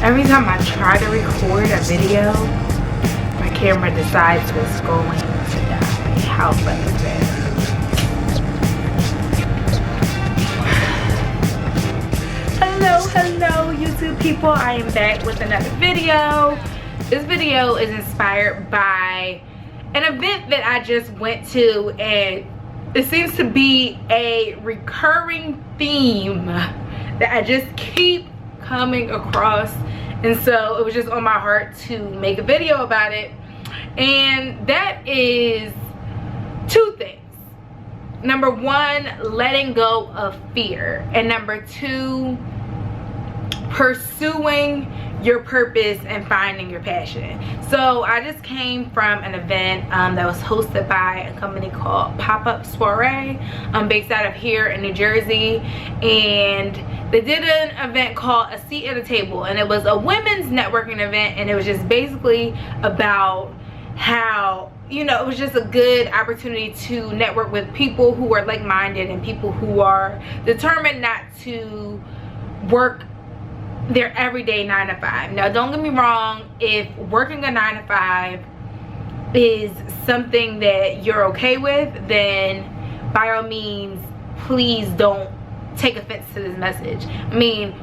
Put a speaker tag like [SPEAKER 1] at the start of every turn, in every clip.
[SPEAKER 1] Every time I try to record a video, my camera decides it's going to die. How funny is that? Hello YouTube people, I am back with another video. This video is inspired by an event that I just went to, and it seems to be a recurring theme that I just keep coming across, and so it was just on my heart to make a video about it. And that is two things. Number one, letting go of fear, and number two, pursuing your purpose and finding your passion. So I just came from an event that was hosted by a company called Pop-Up Soiree, based out of here in New Jersey, and they did an event called A Seat at a Table, and it was a women's networking event, and it was just basically about how, you know, it was just a good opportunity to network with people who are like-minded and people who are determined not to work their everyday 9 to 5. Now don't get me wrong, if working a 9 to 5 is something that you're okay with, then by all means please don't take offense to this message. I mean,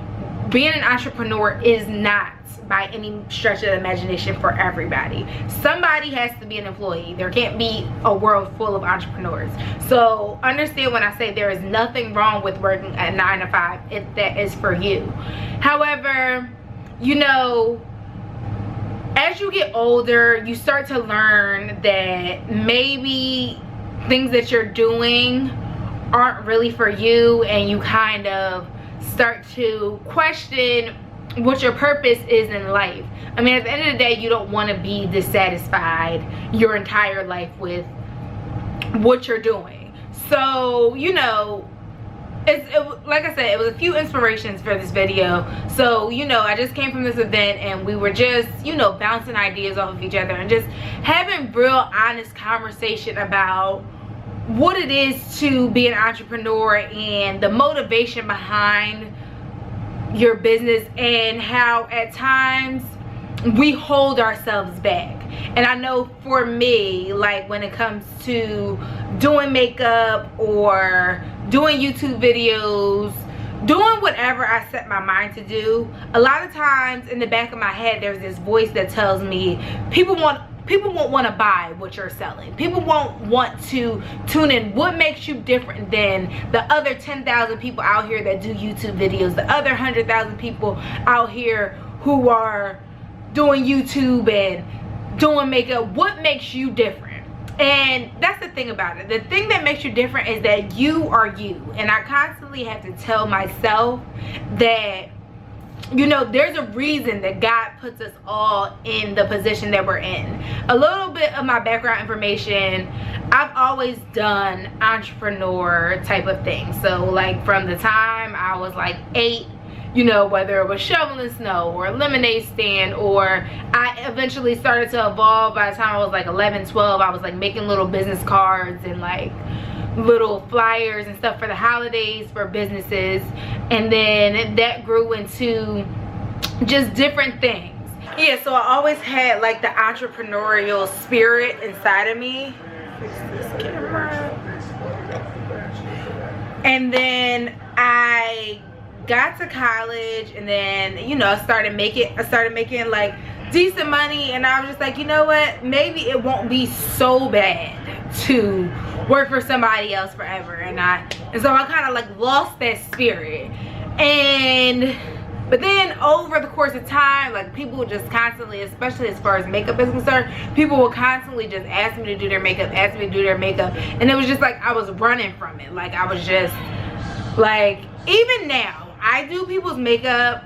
[SPEAKER 1] being an entrepreneur is not by any stretch of the imagination for everybody. Somebody has to be an employee. There can't be a world full of entrepreneurs. So understand when I say there is nothing wrong with working a 9 to 5 if that is for you. However, you know, as you get older, you start to learn that maybe things that you're doing aren't really for you, and you kind of start to question what your purpose is in life. I mean, at the end of the day, you don't want to be dissatisfied your entire life with what you're doing. So, you know, like I said, it was a few inspirations for this video. So, you know, I just came from this event, and we were just, you know, bouncing ideas off of each other and just having real honest conversation about what it is to be an entrepreneur and the motivation behind your business, and how at times we hold ourselves back. And I know for me, like when it comes to doing makeup or doing YouTube videos, doing whatever I set my mind to do, a lot of times in the back of my head there's this voice that tells me people won't want to buy what you're selling. People won't want to tune in. What makes you different than the other 10,000 people out here that do YouTube videos, the other 100,000 people out here who are doing YouTube and doing makeup? What makes you different? And that's the thing about it. The thing that makes you different is that you are you. And I constantly have to tell myself that, you know, there's a reason that God puts us all in the position that we're in. A little bit of my background information: I've always done entrepreneur type of things. So like from the time I was like 8, you know, whether it was shoveling snow or a lemonade stand, or I eventually started to evolve by the time I was like 11, 12. I was like making little business cards and like little flyers and stuff for the holidays for businesses, and then that grew into just different things. Yeah, so I always had like the entrepreneurial spirit inside of me. Fix this camera. And then I got to college, and then, you know, I started making like decent money, and I was just like, you know what, maybe it won't be so bad to work for somebody else forever. And so I kind of like lost that spirit. But then over the course of time, like people would just constantly, especially as far as makeup is concerned, people will constantly just ask me to do their makeup, and it was just like I was running from it. Like I was just like, even now I do people's makeup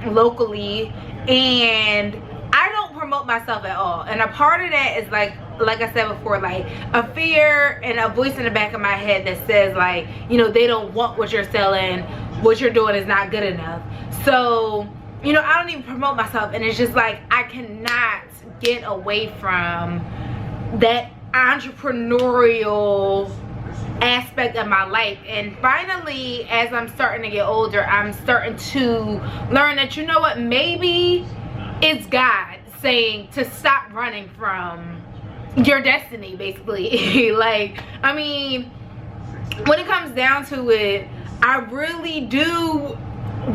[SPEAKER 1] locally, and I don't promote myself at all. And a part of that is like I said before, like a fear and a voice in the back of my head that says, like, you know, they don't want what you're selling, what you're doing is not good enough. So, you know, I don't even promote myself, and it's just like I cannot get away from that entrepreneurial aspect of my life. And finally, as I'm starting to get older, I'm starting to learn that, you know what, maybe it's God saying to stop running from your destiny, basically. Like, I mean, when it comes down to it, I really do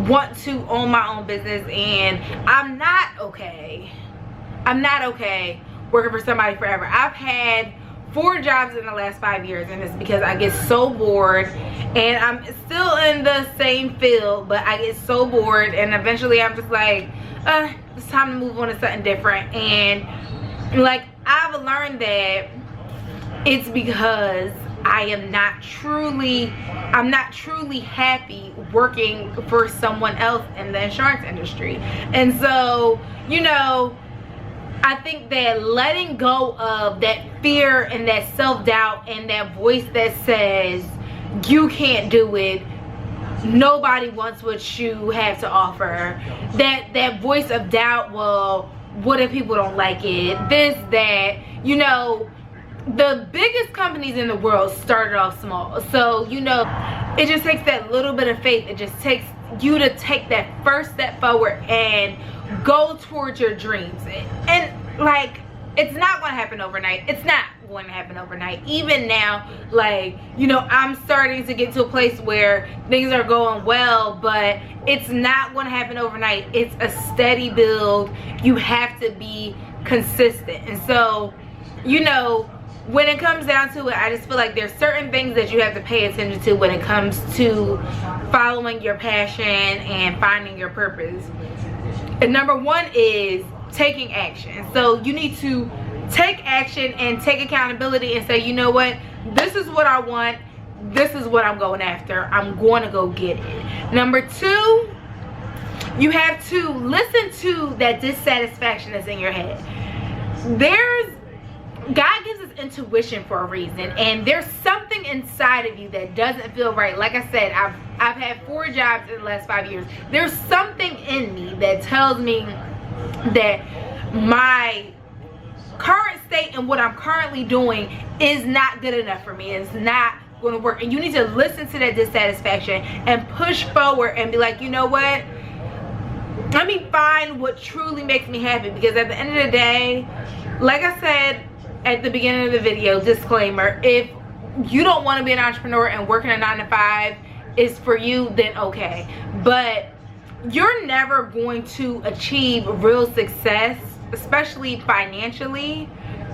[SPEAKER 1] want to own my own business, and I'm not okay working for somebody forever. I've had 4 jobs in the last 5 years, and it's because I get so bored, and I'm still in the same field, but I get so bored, and eventually I'm just like, it's time to move on to something different. And like, I've learned that it's because I'm not truly happy working for someone else in the insurance industry. And so, you know, I think that letting go of that fear and that self-doubt and that voice that says you can't do it, nobody wants what you have to offer, that voice of doubt, well, what if people don't like it, this, that, you know, the biggest companies in the world started off small. So, you know, it just takes that little bit of faith. It just takes you to take that first step forward and go towards your dreams. And like, it's not going to happen overnight. It's not going to happen overnight. Even now, like, you know, I'm starting to get to a place where things are going well, but it's not going to happen overnight. It's a steady build. You have to be consistent. And so, you know, when it comes down to it, I just feel like there's certain things that you have to pay attention to when it comes to following your passion and finding your purpose. And number 1 is taking action. So you need to take action and take accountability and say, you know what, this is what I want, this is what I'm going after, I'm going to go get it. Number 2, you have to listen to that dissatisfaction that's in your head. God gives us intuition for a reason, and there's something inside of you that doesn't feel right. Like I said, I've had 4 jobs in the last 5 years. There's something in me that tells me that my current state and what I'm currently doing is not good enough for me. It's not going to work. And you need to listen to that dissatisfaction and push forward and be like, you know what, let me find what truly makes me happy. Because at the end of the day, like I said at the beginning of the video, disclaimer, if you don't want to be an entrepreneur and working a 9-to-5 is for you, then okay. But you're never going to achieve real success, especially financially.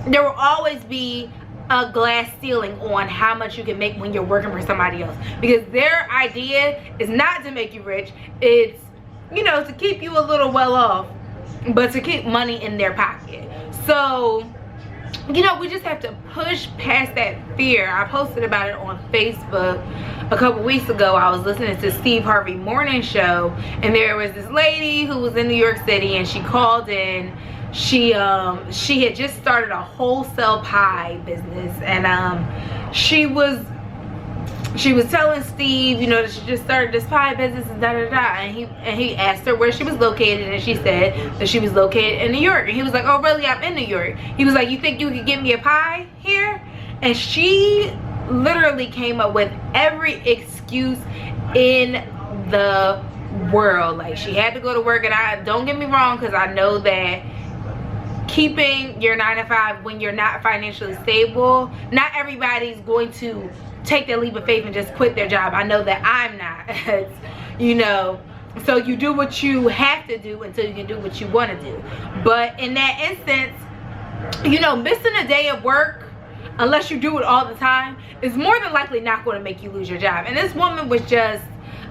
[SPEAKER 1] There will always be a glass ceiling on how much you can make when you're working for somebody else, because their idea is not to make you rich. It's, you know, to keep you a little well off, but to keep money in their pocket. So, you know, we just have to push past that fear. I posted about it on Facebook a couple weeks ago. I was listening to Steve Harvey morning show, and there was this lady who was in New York City, and she called in. She had just started a wholesale pie business, and she was telling Steve, you know, that she just started this pie business and and he asked her where she was located, and she said that she was located in New York. And he was like, oh really, I'm in New York. He was like, you think you could get me a pie here? And she literally came up with every excuse in the world. Like, she had to go to work, and I don't get me wrong, because I know that keeping your 9-to-5 when you're not financially stable, not everybody's going to take that leap of faith and just quit their job. I know that I'm not. You know, so you do what you have to do until you can do what you want to do. But in that instance, you know, missing a day of work, unless you do it all the time, is more than likely not going to make you lose your job. And this woman was just,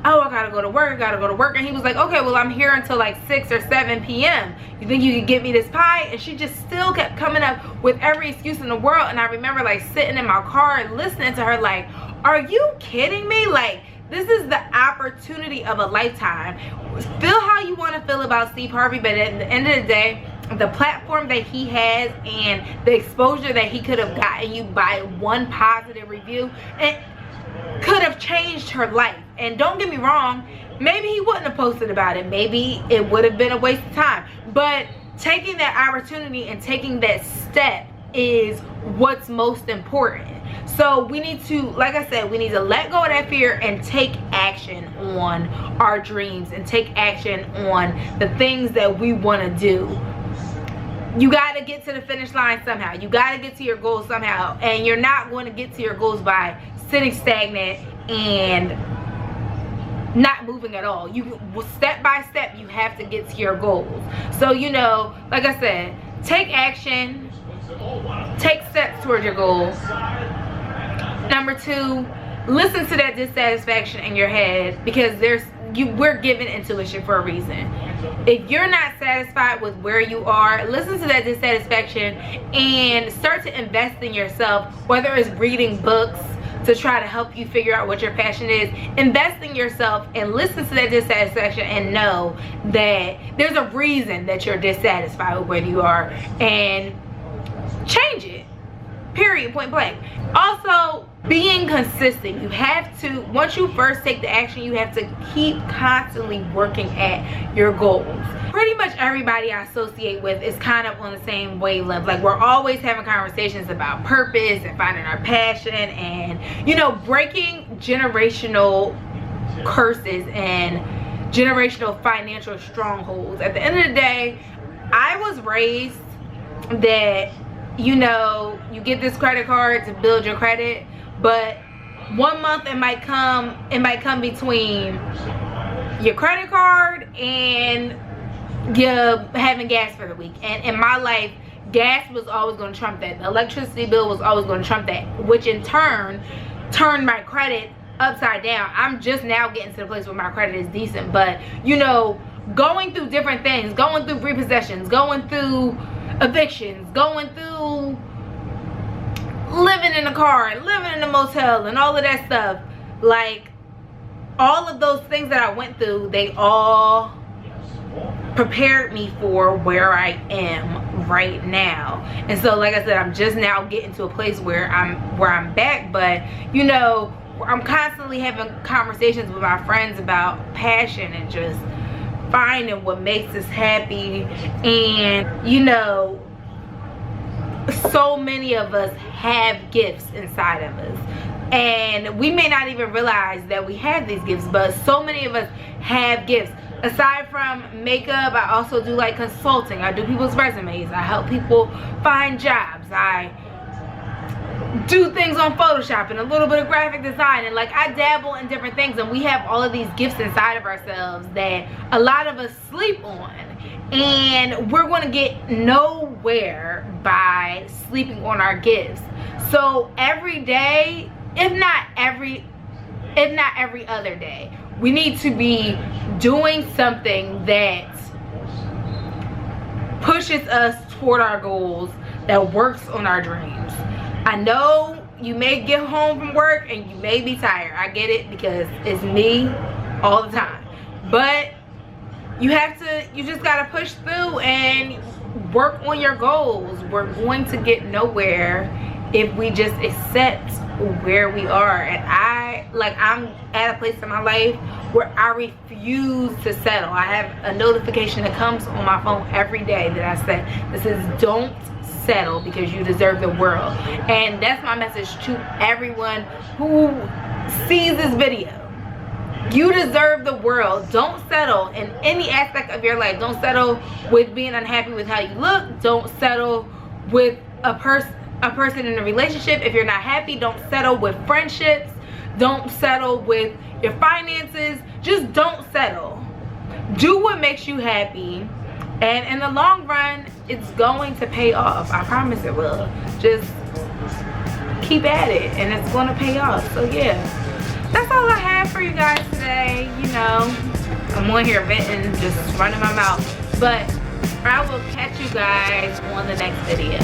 [SPEAKER 1] oh, I gotta go to work, and he was like, okay, well, I'm here until like 6 or 7 p.m. You think you could get me this pie? And she just still kept coming up with every excuse in the world. And I remember like sitting in my car and listening to her like, are you kidding me? Like, this is the opportunity of a lifetime. Feel how you want to feel about Steve Harvey, but at the end of the day, the platform that he has and the exposure that he could have gotten you by one positive review, it could have changed her life. And don't get me wrong, maybe he wouldn't have posted about it, maybe it would have been a waste of time, but taking that opportunity and taking that step is what's most important. So we need to, like I said, we need to let go of that fear and take action on our dreams and take action on the things that we want to do. You got to get to the finish line somehow. You got to get to your goals somehow. And you're not going to get to your goals by sitting stagnant and not moving at all. You step by step, you have to get to your goals. So, you know, like I said, take action, take steps towards your goals. Number 2, listen to that dissatisfaction in your head, because we're given intuition for a reason. If you're not satisfied with where you are, listen to that dissatisfaction and start to invest in yourself, whether it's reading books to try to help you figure out what your passion is. Invest in yourself and listen to that dissatisfaction and know that there's a reason that you're dissatisfied with where you are, and change it. Period, point blank. Also, being consistent. You have to, once you first take the action, you have to keep constantly working at your goals. Pretty much everybody I associate with is kind of on the same wavelength. Like, we're always having conversations about purpose and finding our passion and, you know, breaking generational curses and generational financial strongholds. At the end of the day, I was raised that, you know, you get this credit card to build your credit, but 1 month it might come between your credit card and you're having gas for the week. And in my life, gas was always going to trump that. The electricity bill was always going to trump that, which in turn turned my credit upside down. I'm just now getting to the place where my credit is decent, but, you know, going through different things, going through repossessions, going through evictions, going through living in a car, living in a motel, and all of that stuff, like, all of those things that I went through, they all prepared me for where I am right now. And so, like I said, I'm just now getting to a place where I'm back, but, you know, I'm constantly having conversations with my friends about passion and just finding what makes us happy. And, you know, so many of us have gifts inside of us, and we may not even realize that we have these gifts, but so many of us have gifts. Aside from makeup, I also do like consulting. I do people's resumes. I help people find jobs. I do things on Photoshop and a little bit of graphic design, and like, I dabble in different things, and we have all of these gifts inside of ourselves that a lot of us sleep on. And we're going to get nowhere by sleeping on our gifts. So every day, if not every other day, we need to be doing something that pushes us toward our goals, that works on our dreams. I know you may get home from work and you may be tired. I get it, because it's me all the time. But you just gotta push through and work on your goals. We're going to get nowhere if we just accept where we are. And I'm at a place in my life where I refuse to settle. I have a notification that comes on my phone every day that I say, this is don't settle, because you deserve the world. And that's my message to everyone who sees this video. You deserve the world. Don't settle in any aspect of your life. Don't settle with being unhappy with how you look. Don't settle with a person in a relationship if you're not happy. Don't settle with friendships. Don't settle with your finances. Just don't settle. Do what makes you happy, and in the long run, it's going to pay off. I promise it will. Just keep at it and it's going to pay off. So yeah, that's all I have for you guys today. You know, I'm on here venting, just running my mouth, but I will catch you guys on the next video.